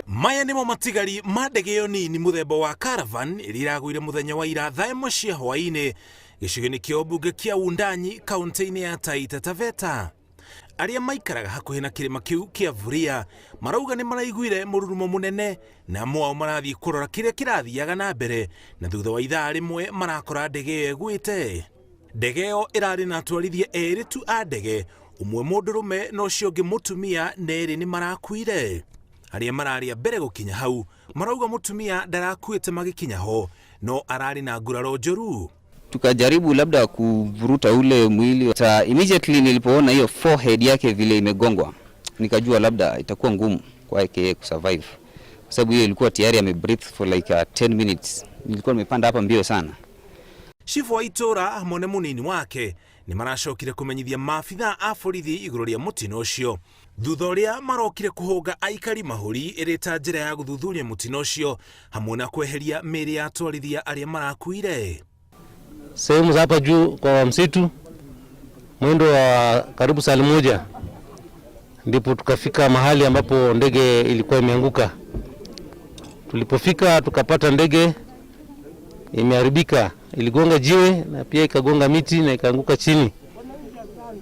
Maya nimo matigari ma ndege ĩyo nini muthemba wa caravan ĩrĩa ĩragũire muthenya wa ira thaa ĩmwe cia hwaĩ-inĩ gĩcigo-inĩ kĩa ũmbunge kĩa Wundanyi kaunti-inĩ ya Taita Taveta. Arĩa maikaraga hakuhĩ na kĩrĩma kĩu kĩa Vuria marauga nĩ maraiguire mũrurumo mũnene na amwe ao marathiĩ kũrora kĩrĩa kĩrathiaga na mbere, na thutha wa ithaa rĩmwe marakora ndege ĩyo ĩgwĩte. Ndege ĩyo ĩrarĩ na atwarithia erĩ tu a ndege, ũmwe mũndũrũme na ũcio ũngĩ mũtumia, na erĩ nĩ marakuire. Arĩa mararĩa mbere gũkinya hau marauga mũtumia ndarakuĩte magĩkinya ho, no ararĩ na nguraro njũru. Tukajaribu labda kuvuruta ule mwili. Immediately nilipoona hiyo forehead yake vile imegongwa, nikajua labda itakuwa ngumu kwake kusurvive, kwa sababu hiyo ilikuwa tayari amebreathe for like 10 minutes. Nilikuwa nimepanda hapa mbio sana. Chifu wa itora hamwe na munini wake ni maracokire kumenyithia maabitha a borithi igũrũ rĩa mũtino ũcio, thutha ũrĩa marokire kũhũnga aikari mahũri ĩrĩ ta njĩra ya gũthuthuria mũtino ũcio hamwe na kweheria mĩĩrĩ ya atwarithia arĩa marakuire. Sehemu za hapa juu kwa msitu, mwendo wa karibu saa moja ndipo tukafika mahali ambapo ndege ilikuwa imeanguka. Tulipofika tukapata ndege imeharibika, iligonga jiwe na pia ikagonga miti na ikaanguka chini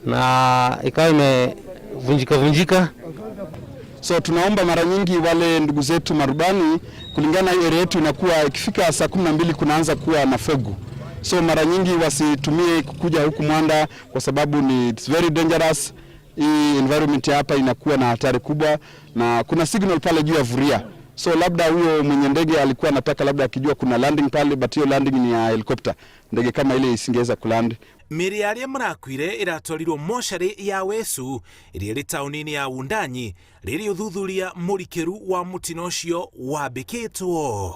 na ikawa imevunjika. So tunaomba mara nyingi wale ndugu zetu marubani, kulingana area yetu inakuwa ikifika saa 12 kunaanza kuwa na fogu. So mara nyingi wasitumie kukuja huku Mwanda kwa sababu it's very dangerous. Hii environment hapa inakuwa na hatari kubwa na kuna signal pale juu ya Vuria. So labda huyo mwenye ndege alikuwa anataka labda akijua kuna landing pale, but hiyo landing ni ya helicopter. Ndege kama ile isingeweza kuland. Mĩĩrĩ ya arĩa marakuire ĩratwarirwo mocarĩ ya Wesu ĩrĩa ĩrĩ taũni-inĩ ya Wundanyi rĩrĩa ũthuthuria mũrikĩru wa mũtino ũcio wambĩkĩtwo.